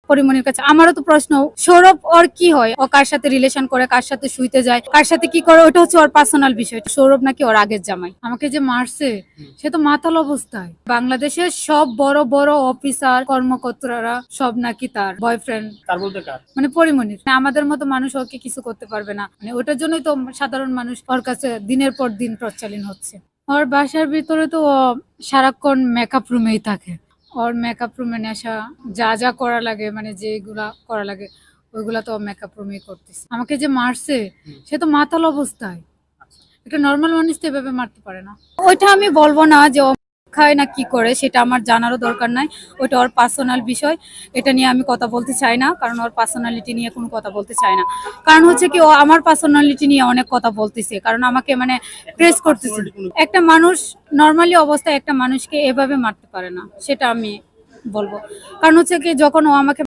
পরিমণির কাছে। আমারও তো প্রশ্ন, সৌরভ ওর কি হয়, ও কার সাথে রিলেশন করে, কার সাথে শুইতে যায়, কার সাথে কি করে, ওটা হচ্ছে ওর পার্সোনাল বিষয়। সৌরভ নাকি ওর আগের জামাই। আমাকে যে মারছে সে তো মাতাল অবস্থায়। বাংলাদেশের সব বড় বড় অফিসার কর্মকর্তারা সব নাকি তার বয়ফ্রেন্ড। তার বলতে কার? মানে পরিমণির। আমাদের মতো মানুষ ওকে কিছু করতে পারবে না, মানে ওটার জন্যই তো সাধারণ মানুষ ওর কাছে দিনের পর দিন প্রচালিত হচ্ছে। ওর বাসার ভিতরে তো ও সারাক্ষণ মেকআপ রুমেই থাকে। ওর মেকআপ রুমে নেশা, যা যা করা লাগে, মানে যেগুলা করা লাগে ওইগুলা তো মেকআপ রুমেই করতেছে। আমাকে যে মারছে সে তো মাতাল অবস্থায়। একটা নর্মাল মানুষ তো এভাবে মারতে পারে না। ওইটা আমি বলবো না যে ও খায় না কি করে, সেটা আমার জানারও দরকার নাই। ওটা ওর পার্সোনাল বিষয়, এটা নিয়ে আমি কথা বলতে চাই না, কারণ ওর পার্সোনালিটি নিয়ে কোনো কথা বলতে চাই না। কারণ হচ্ছে কি, ও আমার পার্সোনালিটি নিয়ে অনেক কথা বলতেছে, কারণ আমাকে মানে প্রেস করতেছে। একটা মানুষ নর্মালি অবস্থায় একটা মানুষকে এভাবে মারতে পারে না, সেটা আমি বলবো। কারণ হচ্ছে কি, যখন ও আমাকে